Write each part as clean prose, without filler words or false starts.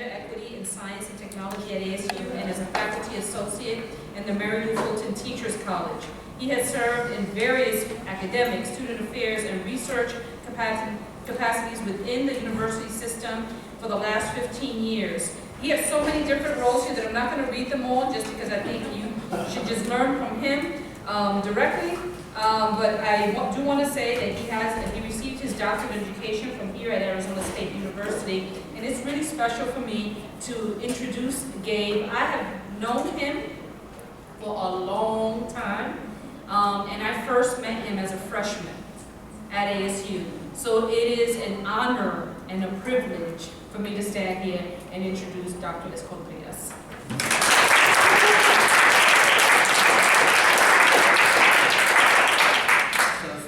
Gender Equity in Science and Technology at ASU and is a faculty associate in the Mary Lou Fulton Teachers College. He has served in various academic, student affairs, and research capacities within the university system for the last 15 years. He has so many different roles here that I'm not going to read them all just because I think you should just learn from him directly. But I do want to say that he received his doctorate in education from here at Arizona State University, and it's really special for me to introduce Gabe. I have known him for a long time, and I first met him as a freshman at ASU. So it is an honor and a privilege for me to stand here and introduce Dr. Escontrias.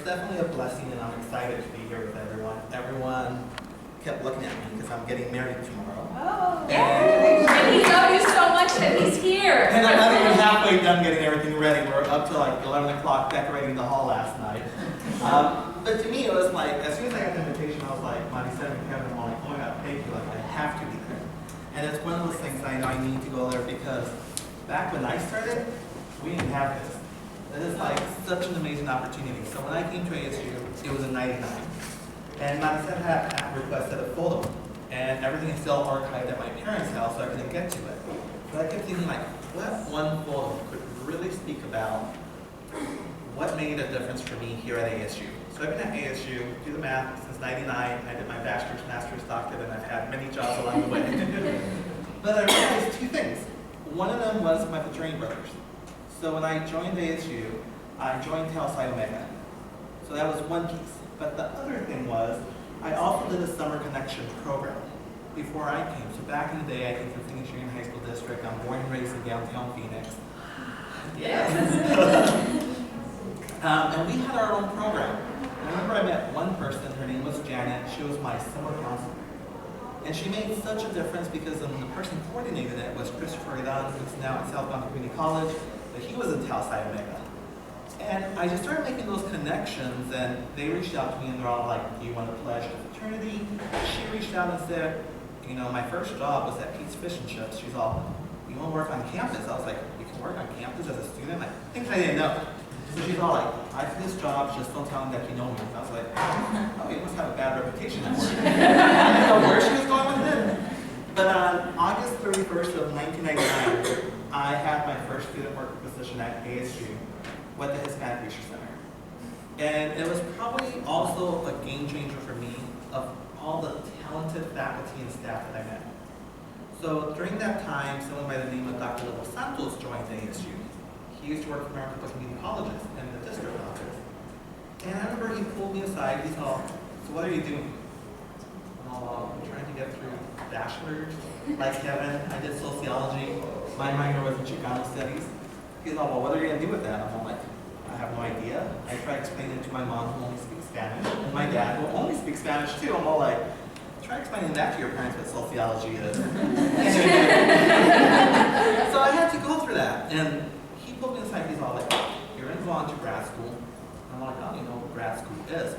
Definitely a blessing, and I'm excited to be here with everyone. Everyone kept looking at me because I'm getting married tomorrow. Oh, and he loved you so much that he's here. And I'm not even halfway done getting everything ready. We're up to like 11 o'clock decorating the hall last night. But to me, it was like, as soon as I got the invitation, I was like, Monty said to Kevin, I'm like, oh my God, thank you. Like, I have to be there. And it's one of those things I know I need to go there because back when I started, we didn't have this. It is like such an amazing opportunity. So when I came to ASU, it was in '99. And Madison had requested a photo. And everything is still archived at my parents' house, so I couldn't get to it. But I kept thinking like, what one photo could really speak about what made a difference for me here at ASU. So I've been at ASU, do the math, since '99. I did my bachelor's, master's, doctorate, and I've had many jobs along the way. But I realized two things. One of them was my fraternity brothers. So when I joined ASU, I joined Tau Psi Omega. So that was one piece. But the other thing was, I also did a summer connection program before I came. So back in the day, I came from Phoenix Union High School District. I'm born and raised in downtown Phoenix. Yes. And we had our own program. I remember I met one person, her name was Janet. She was my summer counselor. And she made such a difference because the person coordinating it was Christopher Idan, who's now at Southbound Community College. But he was in Tau Psi Omega. And I just started making those connections, and they reached out to me and they're all like, do you want to pledge to fraternity? She reached out and said, you know, my first job was at Pete's Fish and Chips. She's all, you want to work on campus? I was like, you can work on campus as a student? Like, things I didn't know. So she's all like, I have this job, just don't tell them that you know me. And I was like, oh, you must have a bad reputation at work. I didn't know where she was going with it. But on August 31st of 1999, I had my first student worker position at ASU with the Hispanic Research Center. And it was probably also a game changer for me of all the talented faculty and staff that I met. So during that time, someone by the name of Dr. Gabriel Santos joined ASU. He used to work for American Community Colleges in the district office. And I remember he pulled me aside, he's all, so what are you doing? I'm trying to get through bachelor's. Like Kevin, I did sociology. My minor was in Chicano studies. He's all, well, what are you going to do with that? I'm all like, I have no idea. I tried explaining it to my mom who only speaks Spanish, and my dad who only speaks Spanish too. I'm all like, try explaining that to your parents what sociology is. So I had to go through that. And he pulled me aside, he's all like, you're going to go on to grad school. I'm like, I don't even know what grad school is.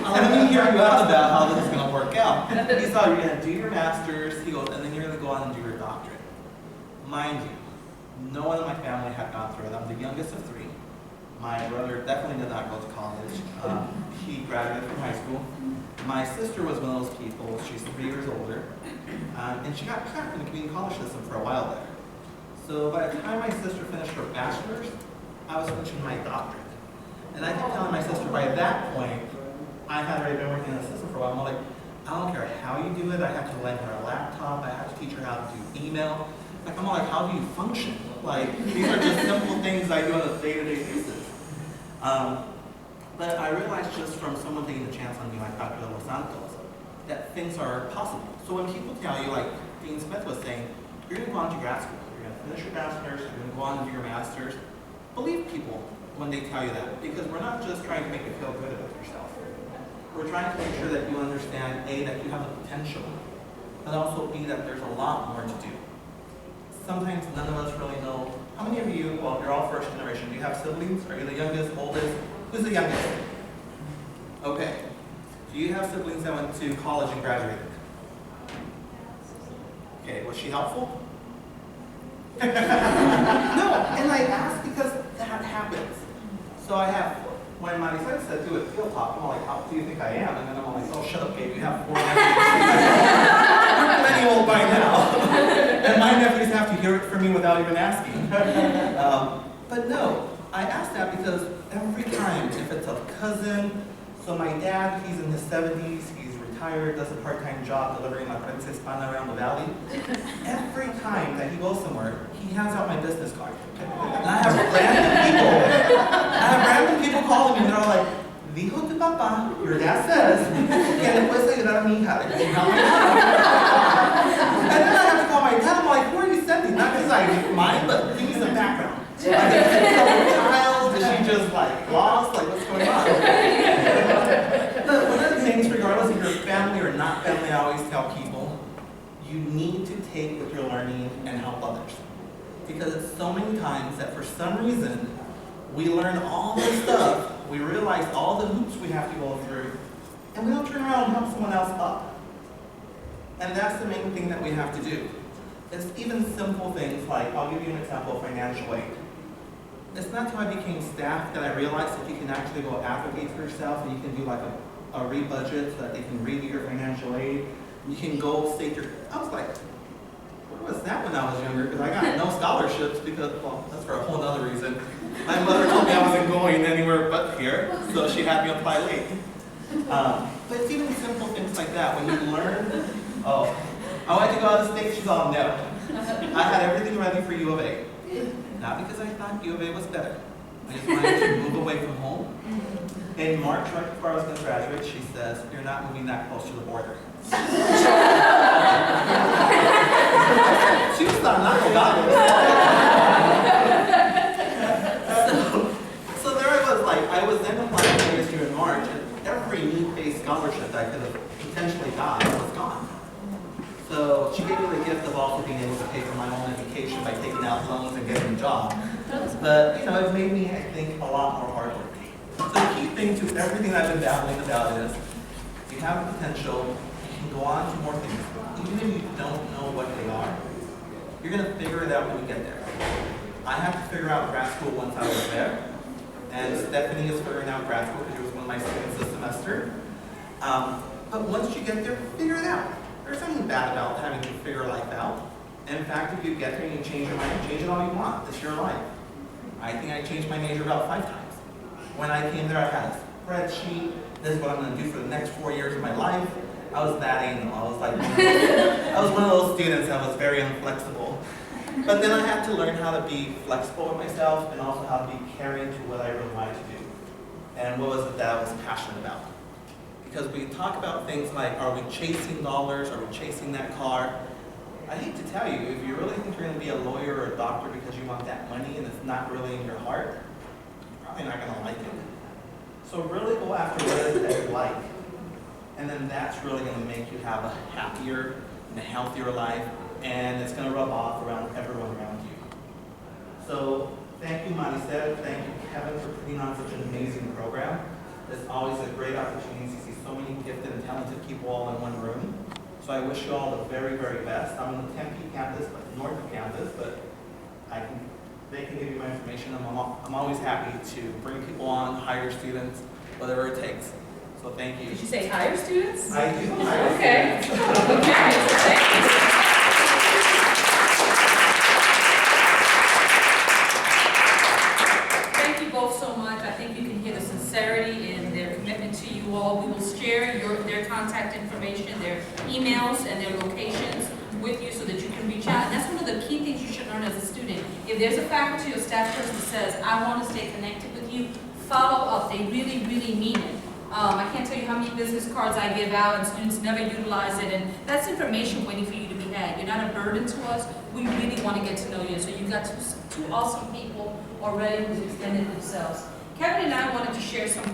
Let me hear you out about how this is going to work out. He saw you're going to do your master's, he goes, and then you're going to go on and do your doctorate. Mind you, no one in my family had gone through it. I'm the youngest of three. My brother definitely did not go to college. He graduated from high school. My sister was one of those people, she's 3 years older, and she got trapped in the community college system for a while there. So by the time my sister finished her bachelor's, I was finishing my doctorate. And I kept telling my sister by that point, I had already been working in the system for a while. I'm like, I don't care how you do it. I have to lend her a laptop. I have to teach her how to do email. Like, I'm like, how do you function? Like, these are just simple things I do on a day-to-day basis. But I realized just from someone taking a chance on me, like Dr. Gabriel Santos, that things are possible. So when people tell you, like Dean Smith was saying, you're going to go on to grad school, you're going to finish your bachelor's, you're going to go on and do your master's, believe people when they tell you that, because we're not just trying to make you feel good about yourself. We're trying to make sure that you understand, A, that you have the potential, but also B, that there's a lot more to do. Sometimes none of us really know. How many of you, well, you're all first generation, do you have siblings? Are you the youngest, oldest? Who's the youngest? Okay. Do you have siblings that went to college and graduated? she helpful? No, and I ask because that happens. So I have, when my son said do a field talk, I'm like, how do you think I am? And then I'm like, oh, shut up, Gabe, you have 4 nephews. You're plenty old by now. And my nephews have to hear it from me without even asking. But no, I ask that because every time, if it's a cousin, so my dad, he's in his 70s, he's retired, does a part-time job delivering my princess pana around the valley. Every time that he goes somewhere, he hands out my business card. And I have random people calling me and they're all like, dijo tu papá, your dad says, que le puedes ayudar a mi hija. And then I have to call my dad, I'm like, who are you sending? Not because I mind, but give me some background. Like, is she a child? Is she just like lost? Like, what's going on? But one of the things, regardless if you're family or not family, I always tell people, you need to take what you're learning and help others. Because it's so many times that for some reason, we learn all this stuff, we realize all the hoops we have to go through, and we don't turn around and help someone else up. And that's the main thing that we have to do. It's even simple things like, I'll give you an example of financial aid. It's not until I became staff that I realized that you can actually go advocate for yourself and you can do like a re-budget so that they can review your financial aid. You can go state your, I was like, where was that when I was younger? Because I got no scholarships because, well, that's for a whole other reason. My mother told me I wasn't going anywhere but here, so she had me apply late. But it's even simple things like that. When you learn, oh, I wanted to go out of state, she's all, no. I had everything ready for U of A. Not because I thought U of A was better. I just wanted to move away from home. In March, right before I was going to graduate, she says, you're not moving that close to the border. She was not regardless. So there I was, like, I was then applying for this year in March, and every need-based scholarship that I could have potentially got was gone. So she gave me the gift of also being able to pay for my own education by taking out loans and getting a job. But, you know, it made me, I think, a lot more hardworking. So the key thing to everything I've been battling about is, you have a potential, you can go on to more things. Even if you don't know what they are, you're going to figure it out when you get there. I had to figure out grad school once I was there. And Stephanie is figuring out grad school because she was one of my students this semester. But once you get there, figure it out. There's nothing bad about having to figure life out. And in fact, if you get there and you change your mind, change it all you want. It's your life. I think I changed my major about 5 times. When I came there, I had a spreadsheet. This is what I'm going to do for the next 4 years of my life. I was that anal. I was like, I was one of those students that was very inflexible. But then I had to learn how to be flexible with myself and also how to be caring to what I really wanted to do. And what was it that I was passionate about? Because we talk about things like, are we chasing dollars? Are we chasing that car? I hate to tell you, if you really think you're going to be a lawyer or a doctor because you want that money and it's not really in your heart, you're probably not going to like it. So really go after what it is that you like. And then that's really going to make you have a happier and a healthier life, and it's going to rub off around everyone around you. So thank you, Maricel. Thank you, Kevin, for putting on such an amazing program. It's always a great opportunity to see so many gifted and talented people all in one room. So I wish you all the very, very best. I'm on the Tempe campus, but north of campus, but they can give you my information. I'm always happy to bring people on, hire students, whatever it takes. So thank you. Did you say hire students? I do hire okay. students. Okay. Thank you. Thank you both so much. I think you can hear the sincerity in their commitment to you all. We will share their contact information, their emails, and their locations with you so that you can reach out. And that's one of the key things you should learn as a student. If there's a faculty or staff person that says, I want to stay connected with you, follow up. They really, really mean it. I can't tell you how many business cards I give out and students never utilize it, and that's information waiting for you to be had. You're not a burden to us. We really want to get to know you. So you've got two awesome people already who've extended themselves. Kevin and I wanted to share something.